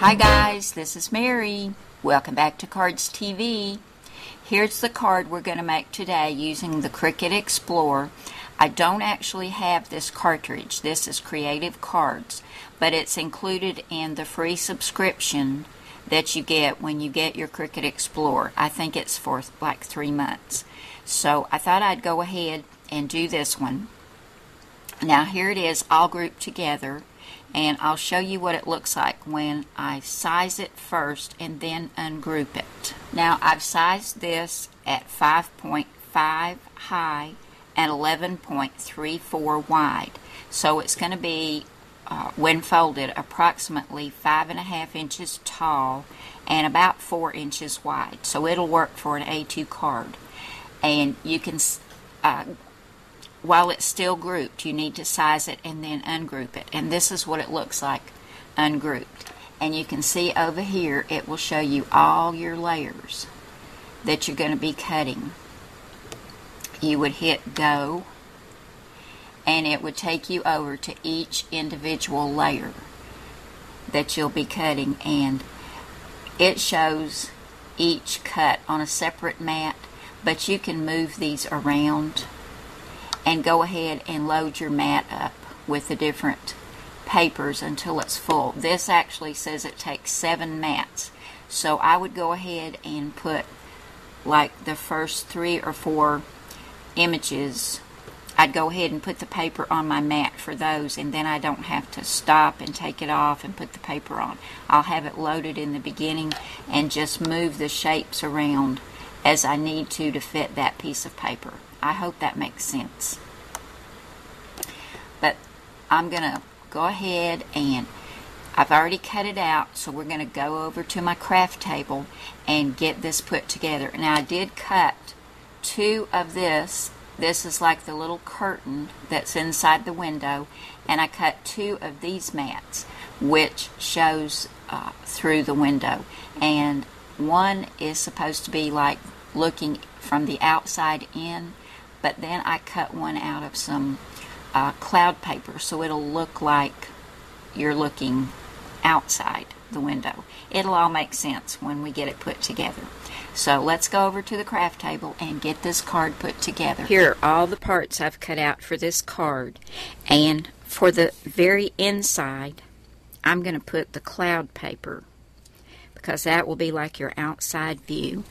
Hi guys, this is Mary. Welcome back to Cardz TV. Here's the card we're going to make today using the Cricut Explorer. I don't actually have this cartridge. This is Creative Cardz, but it's included in the free subscription that you get when you get your Cricut Explorer. I think it's for like 3 months. So I thought I'd go ahead and do this one. Now here it is all grouped together, and I'll show you what it looks like when I size it first and then ungroup it. Now I've sized this at 5.5 high and 11.34 wide. So it's going to be, when folded, approximately 5.5 inches tall and about 4 inches wide. So it'll work for an A2 card. And you can, while it's still grouped, you need to size it and then ungroup it. And this is what it looks like ungrouped. And you can see over here, it will show you all your layers that you're going to be cutting. You would hit go, and it would take you over to each individual layer that you'll be cutting, and it shows each cut on a separate mat, but you can move these around and go ahead and load your mat up with the different papers until it's full. This actually says it takes 7 mats, so I would go ahead and put like the first 3 or 4 images. I'd go ahead and put the paper on my mat for those, and then I don't have to stop and take it off and put the paper on. I'll have it loaded in the beginning and just move the shapes around as I need to fit that piece of paper. I hope that makes sense. But I'm going to go ahead, and I've already cut it out, so we're going to go over to my craft table and get this put together. Now I did cut 2 of this. This is like the little curtain that's inside the window, and I cut 2 of these mats, which shows through the window. And one is supposed to be like looking from the outside in, but then I cut one out of some cloud paper, so it'll look like you're looking outside the window. It'll all make sense when we get it put together. So let's go over to the craft table and get this card put together. Here are all the parts I've cut out for this card, and for the very inside I'm going to put the cloud paper because that will be like your outside view,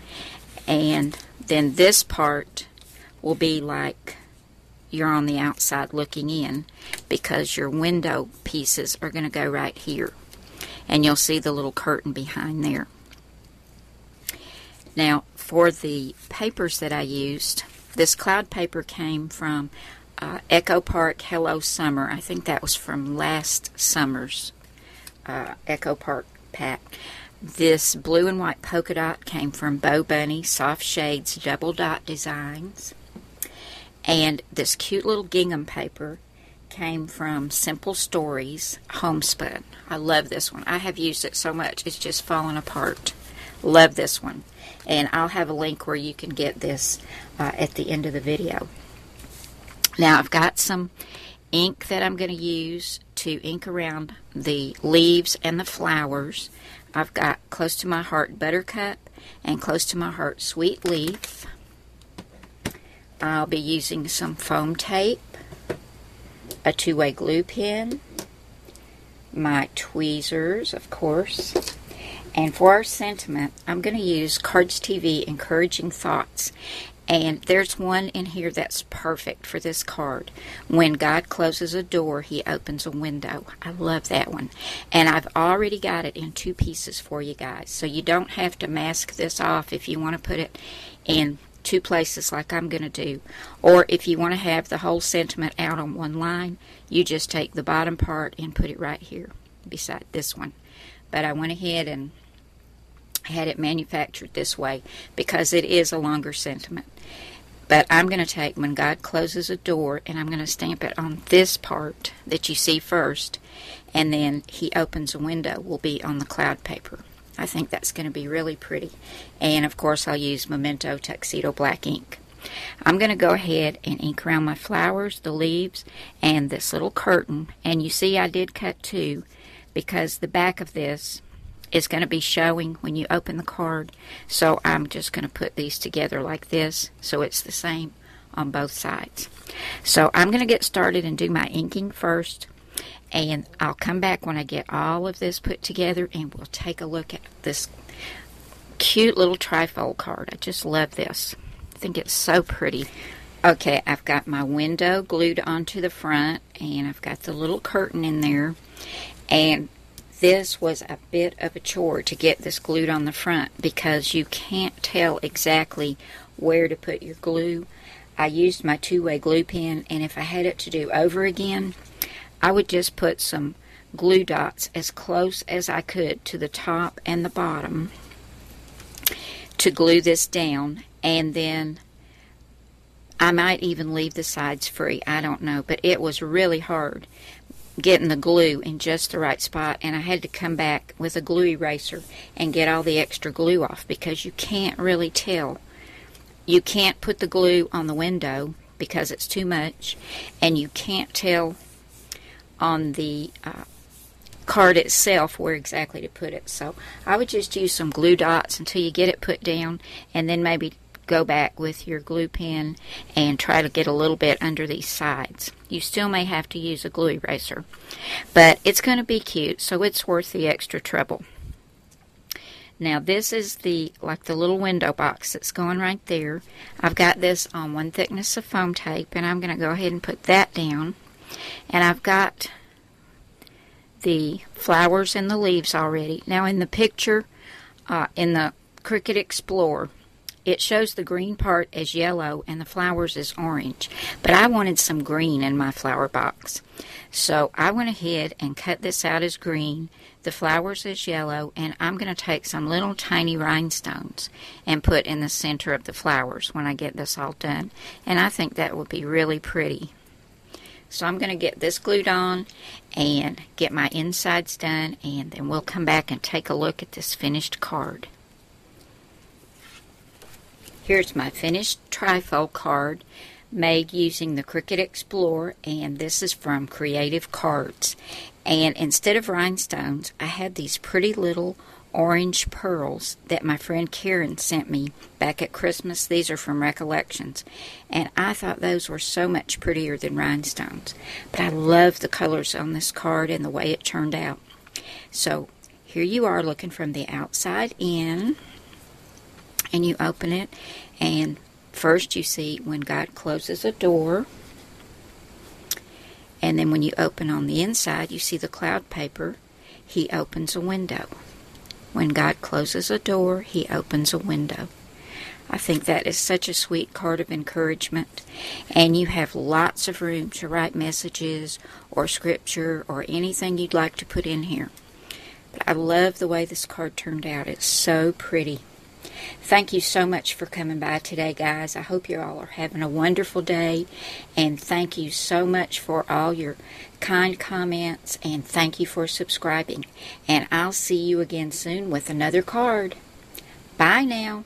and then this part will be like you're on the outside looking in, because your window pieces are going to go right here, and you'll see the little curtain behind there. Now for the papers that I used, this cloud paper came from Echo Park Hello Summer. I think that was from last summer's Echo Park pack. This blue and white polka dot came from Bo Bunny Soft Shades Double Dot Designs. And this cute little gingham paper came from Simple Stories Homespun. I love this one. I have used it so much, it's just fallen apart. Love this one. And I'll have a link where you can get this at the end of the video. Now I've got some ink that I'm going to use to ink around the leaves and the flowers. I've got Close to My Heart Buttercup and Close to My Heart Sweet Leaf. I'll be using some foam tape, a 2-way glue pen, my tweezers, of course, and for our sentiment, I'm going to use Cardz TV Encouraging Thoughts. And there's one in here that's perfect for this card. When God closes a door, He opens a window. I love that one. And I've already got it in 2 pieces for you guys. So you don't have to mask this off if you want to put it in 2 places like I'm going to do. Or if you want to have the whole sentiment out on one line, you just take the bottom part and put it right here beside this one. But I went ahead and had it manufactured this way because it is a longer sentiment. But I'm going to take When God Closes a Door, and I'm going to stamp it on this part that you see first, and then He Opens a Window will be on the cloud paper. I think that's going to be really pretty. And of course I'll use Memento Tuxedo Black ink. I'm going to go ahead and ink around my flowers, the leaves, and this little curtain. And you see I did cut 2 because the back of this is going to be showing when you open the card. So I'm just going to put these together like this so it's the same on both sides. So I'm going to get started and do my inking first, and I'll come back when I get all of this put together and we'll take a look at this cute little trifold card. I just love this. I think it's so pretty. Okay, I've got my window glued onto the front, and I've got the little curtain in there, and this was a bit of a chore to get this glued on the front because you can't tell exactly where to put your glue. I used my two-way glue pen, and if I had it to do over again, I would just put some glue dots as close as I could to the top and the bottom to glue this down, and then I might even leave the sides free. I don't know, but it was really hard getting the glue in just the right spot, and I had to come back with a glue eraser and get all the extra glue off because you can't really tell. You can't put the glue on the window because it's too much, and you can't tell on the card itself where exactly to put it. So I would just use some glue dots until you get it put down, and then maybe go back with your glue pen and try to get a little bit under these sides. You still may have to use a glue eraser, but it's going to be cute, so it's worth the extra trouble. Now this is the little window box that's going right there. I've got this on 1 thickness of foam tape, and I'm going to go ahead and put that down. And I've got the flowers and the leaves already. Now in the picture, in the Cricut Explorer, it shows the green part as yellow and the flowers as orange, but I wanted some green in my flower box. So I went ahead and cut this out as green, the flowers as yellow, and I'm going to take some little tiny rhinestones and put in the center of the flowers when I get this all done. And I think that will be really pretty. So I'm going to get this glued on and get my insides done, and then we'll come back and take a look at this finished card. Here's my finished trifold card made using the Cricut Explorer, and this is from Creative Cardz. And instead of rhinestones, I had these pretty little orange pearls that my friend Karen sent me back at Christmas. These are from Recollections, and I thought those were so much prettier than rhinestones. But I love the colors on this card and the way it turned out. So here you are looking from the outside in, and you open it, and first you see when God closes a door, and then when you open on the inside, you see the cloud paper. He opens a window. When God closes a door, He opens a window. I think that is such a sweet card of encouragement, and you have lots of room to write messages or scripture or anything you'd like to put in here. But I love the way this card turned out. It's so pretty. Thank you so much for coming by today, guys. I hope you all are having a wonderful day, and thank you so much for all your kind comments, and thank you for subscribing. And I'll see you again soon with another card. Bye now.